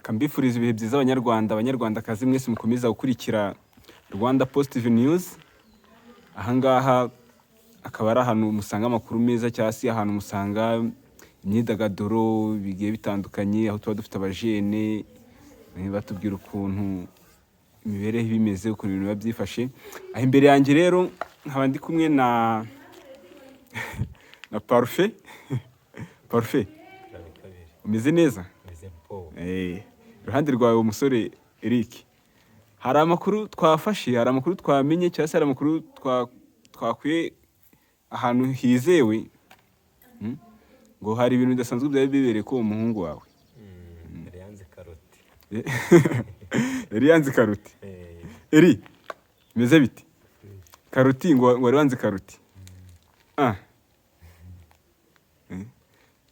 Kambifuriza ibihe byiza abanyarwandakazi mwese mukomeza gukurikira Rwanda Positive News. Ahangaha akaba ari ahantu musanga amakuru meza cyangwa se ahantu musanga imyidagaduro bigiye bitandukanye, aho tuba dufite abajene batubwira ukuntu imibereho bimeze, ukuntu ibintu biba byifashe. Aho imbere yanjye rero nkaba ndi kumwe na Parfait. Parfait, umeze neza? Iruhande rwawe umusore Eric, hari amakuru twafashe, hari amakuru twamenye cyangwa se hari amakuru twakwiye ahantu hizewe ngo hari ibintu bidasanzwe byari bibereye ko umuhungu wawe yari yanze karoti. Yari yanze karoti. Eri, meze biti? Karoti ngo wari wanze karoti.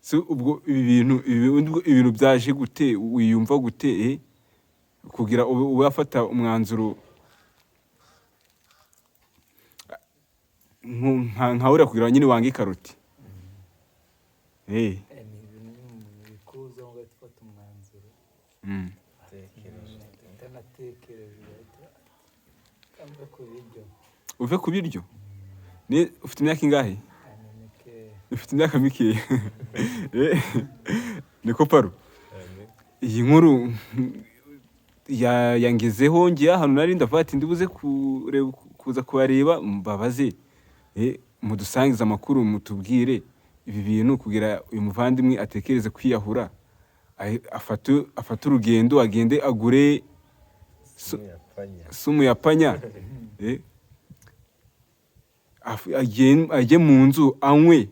So ubwo ibintu byaje gute, wiyumva gute kugira ube afata umwanzuro nka uriya kugira nyine wange karoti? Ni ibintu bikuza ngo gufata umwanzuro utanatekereje uve ku biryo. Uve ku biryo? Ufite imyaka ingahe? Ufite imyaka mikeya. Niko Paru, iyi nkuru yangezeho ngiye ahantu nari ndavuga ati ndibuze kuza kubareba mbabaze, mudusangiza amakuru, mutubwire ibi bintu kugira uyu muvandimwe atekereze kwiyahura, afate urugendo agende agure sumu ya panya, ajye mu nzu anywe.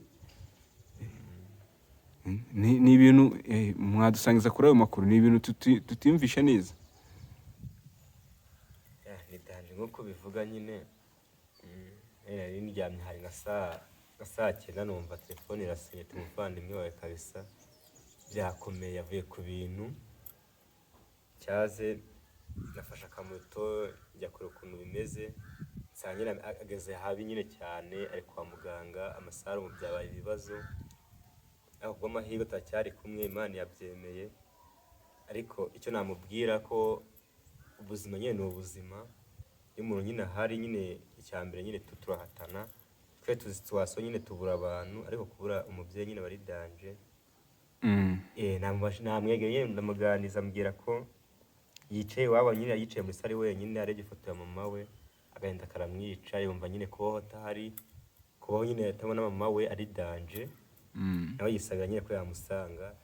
Ni ibintu mwadusangiza kuri ayo makuru, ni ibintu tutiyumvisha neza. Nitanje nkuko bivuga nyine, nari ndyamye hari nka saa 9 numva telefone irasenye, umuvandimwe wawe kabisa byakomeye, yavuye ku bintu cyaze, nafashe akamoto njya kure ukuntu bimeze, nsanga ageze habi nyine cyane, ari kwa muganga, amasaha mu byabaye ibibazo. Ahubwo amahirwe turacyari kumwe, Imana yabyemeye. Ariko icyo namubwira ko ubuzima nyine ni ubuzima, iyo umuntu nyine ahari nyine icyambere nyine turahatana, twe tuzi situation nyine tubura abantu, ariko kubura umubyeyi nyine bari danje. Namwegeye ndamuganiza, ambwira ko yicaye iwabo nyine, yicaye muri sari wenyine, arebye ifoto ya mama we, agahinda karamwica, yumva nyine kubaho atahari, kubaho nyine atabona mama we ari danje. Nawe yisaga nyine ko yamusanga,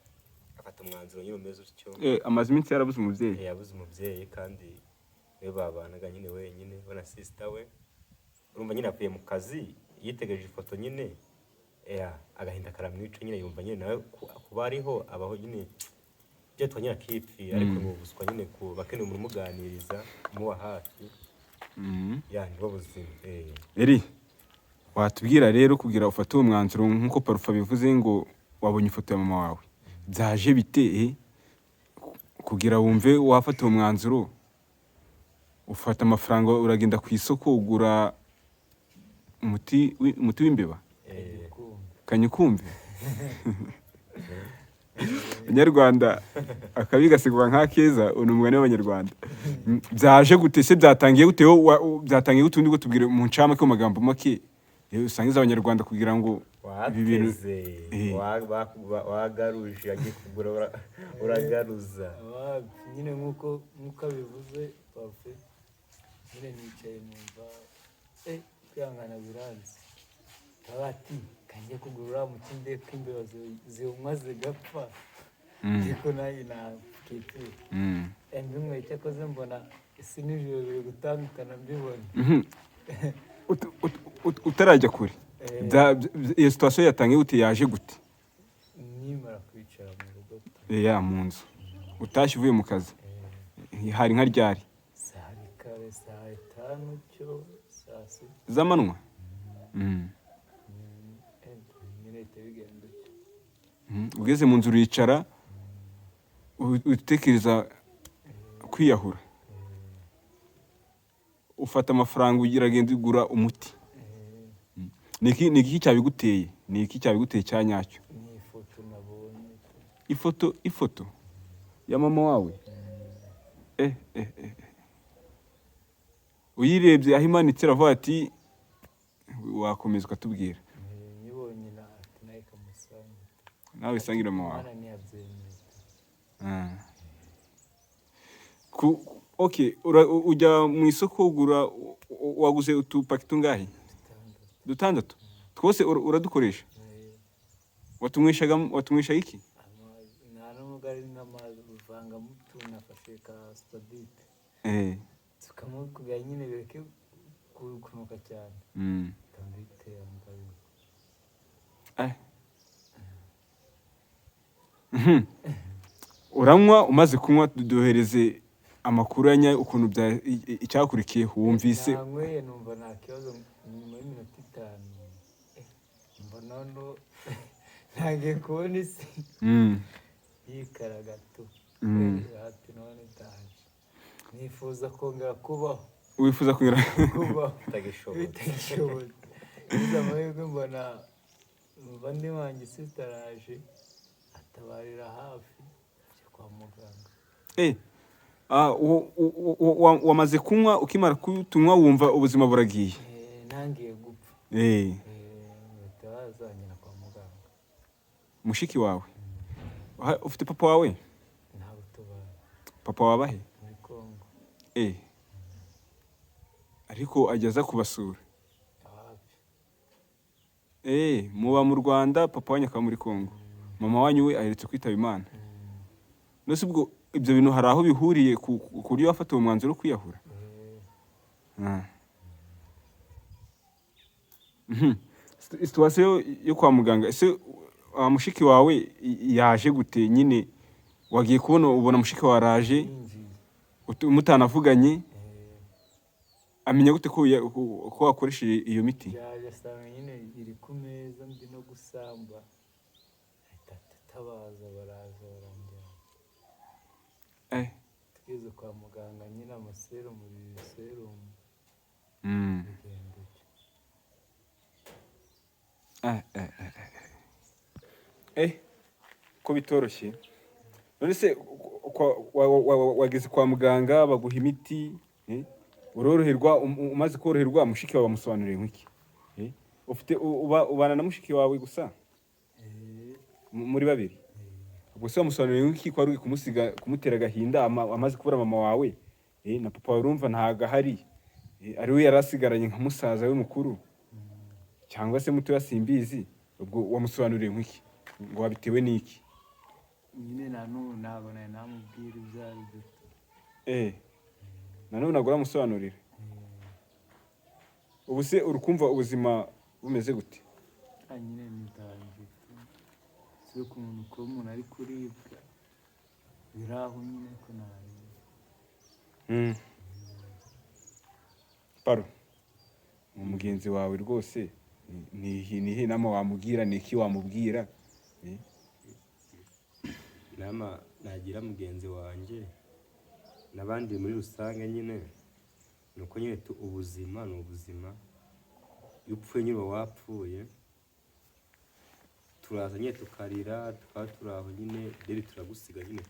afata umwanzuro nyine umeze utyo. Amaze iminsi yarabuze umubyeyi. Yabuze umubyeyi kandi we babanaga nyine wenyine, we na sister we. Urumva nyine avuye mu kazi, yitegereje ifoto nyine, agahinda karamwica nyine, yumva nyine nawe kuba ariho abaho nyine byo twanyira kipfi, ariko n'ubuswa nyine bakeneye umuntu umuganiriza, umuba hafi. Nibo buzima. Eri, watubwira rero kugira ufate uwo mwanzuro nk'uko Parufa bivuze ngo wabonye ifoto ya mama wawe, byaje bite kugira wumve wafata uwo mwanzuro? Ufata amafaranga uragenda ku isoko ugura umuti w'imbeba, kanyukumve. Abanyarwanda akabi gasigwa nk'akeza, uno mugani w'Abanyarwanda. Byaje gute se, byatangiye gute? Byatangiye gute? Undi gutubwira mu ncamake mu magambo make usangiza Abanyarwanda kugira ngo ibi bintu wagaruje agiye kugura uragaruza. Nyine nkuko bivuze Parfait, nyine nicaye numva kwihangana biranze, ati kanjye kugura mu kinde k'imbeba zihumwa zigapfa, ariko nayo nakipfi ndimwe cyakoze mbona isi n'ijoro biri gutandukana mbibona. Utarajya kure, iyo situation yatangiye gute, yaje gute? Nimara kwicara mu rugo mu nzu utashye uvuye mu kazi, hari nka ryari? saa 5 cyo saa 6 z'amanywa. Ugeze mu nzu uricara utekereza kwiyahura, ufata amafaranga uragenda ugura umuti. Ni iki cyabiguteye? Ni iki cyabiguteye cya nyacyo? Ni ifoto nabonye. Ifoto ya mama wawe uyirebye aho imanitse uravuga ati wakomeza ukatubwira nyibonye ati nawe kamusanga nawe isangire mama wawe mwana ntiyabyemeye okay ujya mu isoko ugura waguze utupaki tungahe 6 twose uradukoresha watunywesha iki nta n'umugari n'amazi uvanga mutu nafashe ka spadite tukamukubya nyine bereke kunuka cyane tambitera ndabizi uranywa umaze kunywa duhereze amakuru ya nyayo ukuntu icyakurikiye wumvise nanyweye numva nta kibazo nyuma y'iminota 5 mbona no ntagiye kubona isi yikaraga tu ati none ndaje nifuza kongera kubaho wifuza kongera kubaho utagishoboye iza amahirwe mbona bandi wanjye sister araje atabarira hafi kwa muganga wamaze kunywa ukimara kutunywa wumva ubuzima buragiye ntangiye gupfa bazanyina kwa muganga mushiki wawe ufite papa wawe ntabwo tubana papa wabahe muri Kongo ariko ageza kubasura hafi muba mu Rwanda papa wanyu akaba muri Kongo mama wanyu we aheretse kwitaba Imana nose ubwo ibyo bintu hari aho bihuriye ku buryo wafata uwo mwanzuro wo kwiyahura situation yo kwa muganga ese mushiki wawe yaje gute nyine wagiye kubona ubona mushiki wawe araje mutanavuganye amenya gute ko wakoresheje iyo miti yaje asanga nyine iri ku meza ndi no gusamba tabaza baraza barangira tugeze kwa muganga nyine amaserumu ko bitoroshye none se wageze kwa muganga baguha imiti uroroherwa umaze koroherwa mushiki wawe bamusobanuriye nk'iki ubana na mushiki wawe gusa muri babiri gusa bamusobanuriye nk'iki ko ari kumutera agahinda amaze kubura mama wawe na papa wawe urumva ntago ahari ari we yari asigaranye nka musaza we mukuru cyangwa se muto yasimbizi ubwo wamusobanuriye nk'iki ngo wabitewe n'iki nyine ntabwo nari namubwira ibyo ari byo nanone ntabwo uramusobanurira ubu se urukumva ubuzima bumeze gute nyine nitangiye si ku muntu ko umuntu ari kuribwa biraho nyine ko nari paro mu mugenzi wawe rwose nihe nama wamubwira niki wamubwira inama nagira mugenzi wanjye n'abandi muri rusange nyine nuko nyine ubuzima ni ubuzima iyo upfuye nyine wapfuye turaza nyine tukarira tukaba turaho nyine deri turagusiga nyine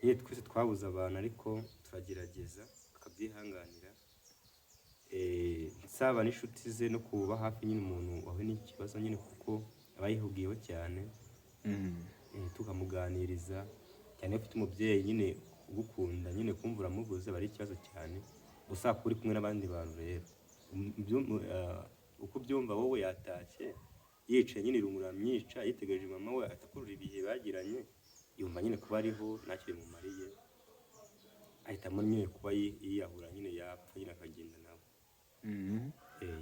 nyine twese twabuze abantu ariko turagerageza tukabyihanganira nsaba n'inshuti ze no kuba hafi nyine umuntu wahuye n'ikibazo nyine kuko aba yihugiyeho cyane tukamuganiriza cyane iyo ufite umubyeyi nyine ugukunda nyine kumva uramubuze aba ari ikibazo cyane gusa kuba uri kumwe n'abandi bantu rero uko ubyumva wowe yatashye yicaye nyine irungu ramyica yitegereje mama we atakurura ibihe bagiranye yumva nyine kuba ariho ntacyo bimumariye ahitamo nyine kuba yiyahura nyine yapfa nyine akagenda nawe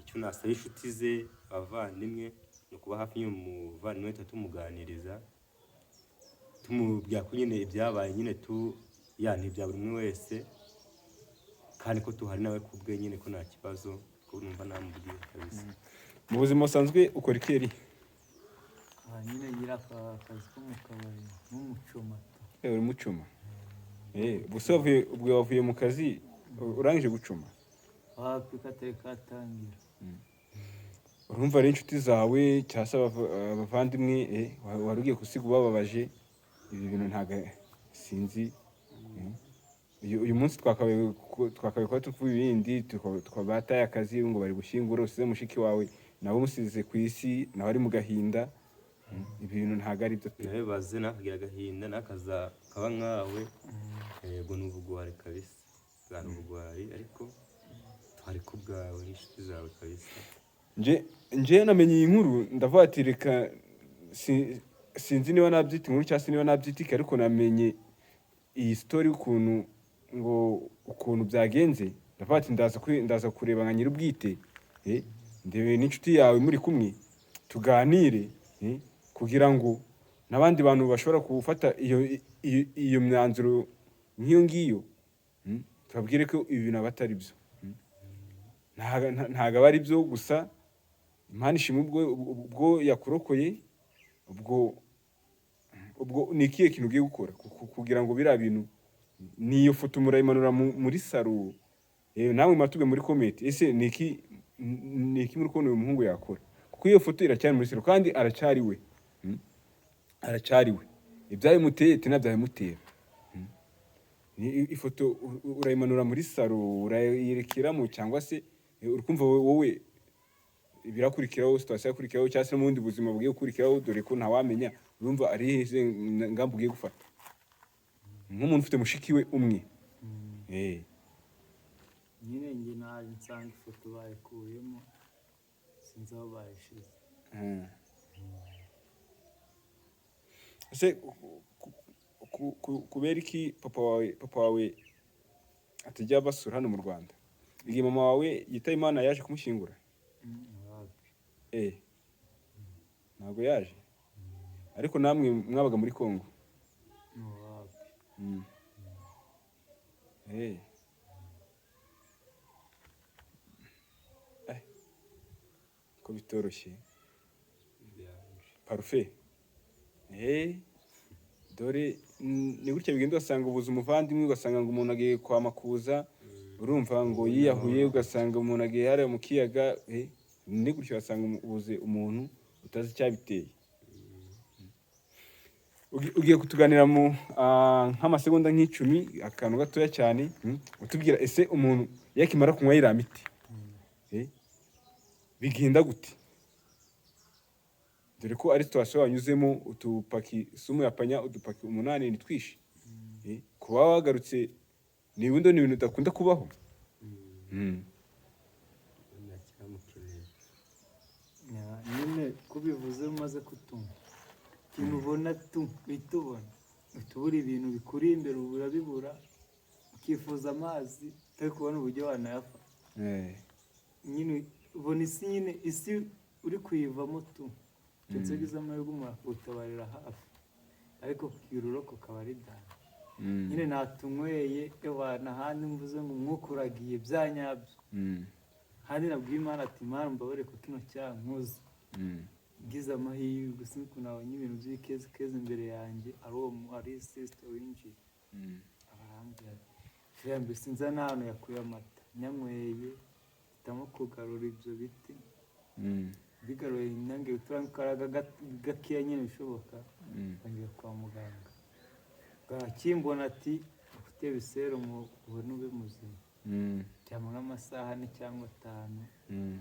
icyo nasaba inshuti ze abavandimwe ni ukuba hafi nyine umuvandimwe we tumuganiriza tumubwira ko nyine ibyabaye nyine ntibya buri umwe wese kandi ko tuhari nawe ku bwe nyine ko nta kibazo ko numva namubwira kabisa mu buzima busanzwe ukora iki nyine ngira akazi ko mu kabari n'umucuma uri mucuma gusa ubwo wavuye mu kazi urangije gucuma hafi katari katangira urumva ari inshuti zawe cyangwa se abavandimwe wari ugiye gusiga ubababaje ibi bintu ntago sinzi. Uyu munsi twakabaye kuba tuvuga ibindi, twabataye akazi ngo bari gushyingura, usize mushiki wawe nawe umusize ku isi, nawe ari mu gahinda. Ibi bintu ntago ari byo. nawe baze nakagira agahinda nakaza kaba nkawe. Yego ni ubugwari kabisa, bwana ubugwari, ariko twari ku bwawe n'inshuti zawe kabisa. nje namenye iyi nkuru ndavuga ati reka sinzi niba nabyita inkuru cyangwa se niba nabyita iki, ariko namenye iyi story ukuntu byagenze. Ndavuga ati ndaza kureba nka nyir'ubwite, ndebe n'inshuti yawe muri kumwe tuganire, kugira ngo n'abandi bantu bashobora gufata iyo myanzuro nk'iyo ngiyo, tubabwire ko ibi bintu aba atari byo. Ntago aba ari byo gusa. Imana ishimwe ubwo yakurokoye, ubwo ni ikihe kintu ugiye gukora kugira ngo biriya bintu, n'iyo foto murayimanura muri saro, namwe mwatubwe muri comment, ese ni iki muri kubona uyu muhungu yakora? Kuko iyo foto iracyari muri saro kandi aracyari we, ibyabimuteye ntibyabimutera. Ifoto urayimanura muri saro, urayirekeramo, cyangwa se urikumva wowe birakurikiraho, situation yakurikiraho, cyangwa se mu bundi buzima bugiye gukurikiraho, dore ko ntawamenya urumva ari izihe ngamba ugiye gufata nk'umuntu ufite mushiki we umwe. nyine njye naje nsanga ifoto bayikuyemo, sinzi aho bayishize. Ese kubera iki papa wawe atajya basura hano mu Rwanda? Igihe mama wawe yitaye Imana yaje kumushyingura? Ntabwo yaje, ariko namwe mwabaga muri Congo? Ko bitoroshye. Parfait. Dore ni gutya bigenda, ugasanga ubuze umuvandimwe, ugasanga ngo umuntu agiye kwa makuza, urumva ngo yiyahuye, ugasanga umuntu agiye hariya mu kiyaga. Ni gutya ugasanga ubuze umuntu utazi icyabiteye. Ugiye kutuganira mu nk'amasegonda nk'icumi, akantu gatoya cyane, utubwira ese umuntu yakimara kunywa iriya miti bigenda gute? Dore ko ari situation wanyuzemo, utupaki sumu yapanya udupaki 8 ni twishi. Kuba wagarutse ni ibintu udakunda kubaho. nyine kubivuze umaze kutumva ikintu ubona bitubona, utubura ibintu bikuri imbere urabibura, ukifuza amazi utari kubona uburyo wanayafata. Nyine ubona isi, nyine isi uri kuyivamo nziza amahirwe umuntu utabarira hafi, ariko kugira uroko kaba ari dani. nyine natunyweye ebana handi mvuze ngo umwuka uragiye bya nyabyo. handi nabwiye Imana ati Imana mbabare ko kino cyankuze, ngize amahirwe gusa niko nabonye ibintu by'ikezi imbere yanjye, ari sister winjiye abarambwira ati sinza n'ahantu yakuye amata, nyanyweye hitamo kugarura ibyo biti, bigaruye nange uturankaraga gakeya nyine bishoboka, bangiye kwa muganga. Bwakimbona ati ufite biserumu ubona ube muzima, cyangwa nk'amasaha 4 cyangwa 5,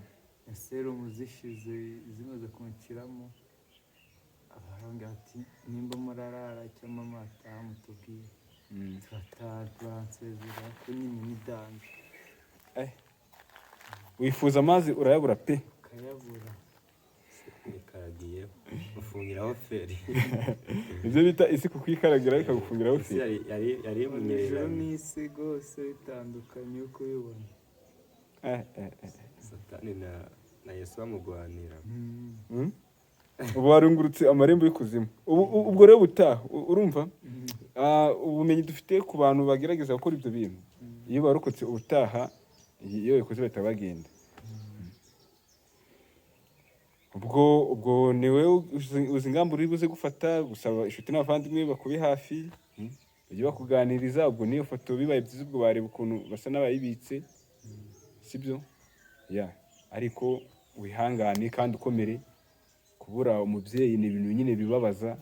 serumu zishize zimaze kunshiramo, abarambwira ati nimba murarara cyangwa amataha mutubwire. Turataha turansezera ko nyine ni danje. Wifuza amazi urayabura pe? Kayabura. Nikaragiye ufungiraho feri. Ibyo bita isi kukikaragira bikagufungiraho feri. Yari munyerera n'isi rwose bitandukanye uko ubibona. Satani na Yesu bamugwanira. Ubu warungurutse amarembo y'ikuzimu. Ubwo rero butaha urumva ubumenyi dufite ku bantu bagerageza gukora ibyo bintu, iyo barokotse ubutaha iyo ikoze bahita bagenda. Ubwo niwe uzi ingamba uri buze gufata, gusaba inshuti n'abavandimwe bakube hafi, bajye bakuganiriza. Ubwo niyo foto bibaye byiza, ubwo bareba ukuntu basa n'abayibitse, sibyo? Ariko wihangane kandi ukomere. Kubura umubyeyi ni ibintu nyine bibabaza,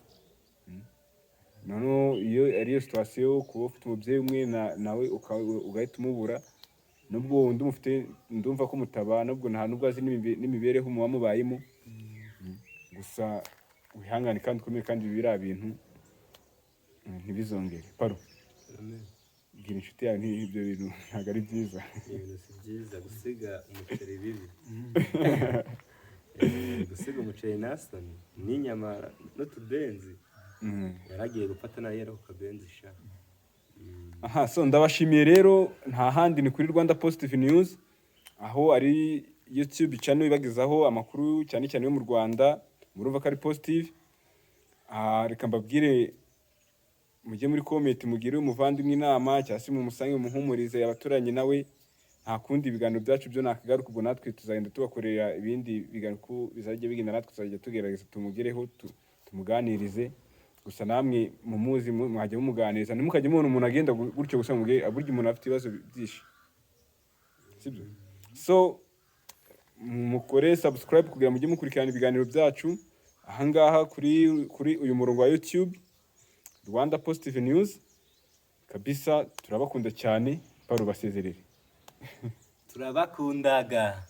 noneho iyo ariyo situation kuba ufite umubyeyi umwe nawe ugahita umubura, nubwo undi mufite ndumva ko mutabana, nubwo nta nubwo azi n'imibereho muba mubayemo, gusa wihangane kandi ukomeye, kandi biriya bintu ntibizongere. Paro, bwira inshuti yawe ibyo bintu ntabwo ari byiza. Ibintu si byiza gusiga umuceri bibi. Gusiga umuceri nasoni n'inyama n'utubenzi yaragiye gufata nayo yari ku kabenzi sha. Aha, so ndabashimiye rero, nta handi ni kuri Rwanda Positive News, aho ari YouTube channel ibagezaho amakuru cyane cyane yo mu Rwanda, murumva ko ari positive. Reka mbabwire mujye muri comment mugire umuvandimwe inama, cyangwa se mumusange muhumurize abaturanye nawe, nta kundi ibiganiro byacu byo nakagaruka, ubwo natwe tuzagenda tubakorera ibindi biganiro bizajya bigenda, natwe tuzajya tugerageza tumugereho tumuganirize. Gusa namwe mumuzi mwajya mumuganiriza, ntimukajye mubona umuntu agenda gutyo gusa mubwire burya umuntu afite ibibazo byinshi, sibyo? So mukore subscribe kugira mujye mukurikirana ibiganiro byacu ahangaha kuri uyu murongo wa YouTube Rwanda Positive News. Kabisa turabakunda cyane. Paro, basezerere. Turabakundaga.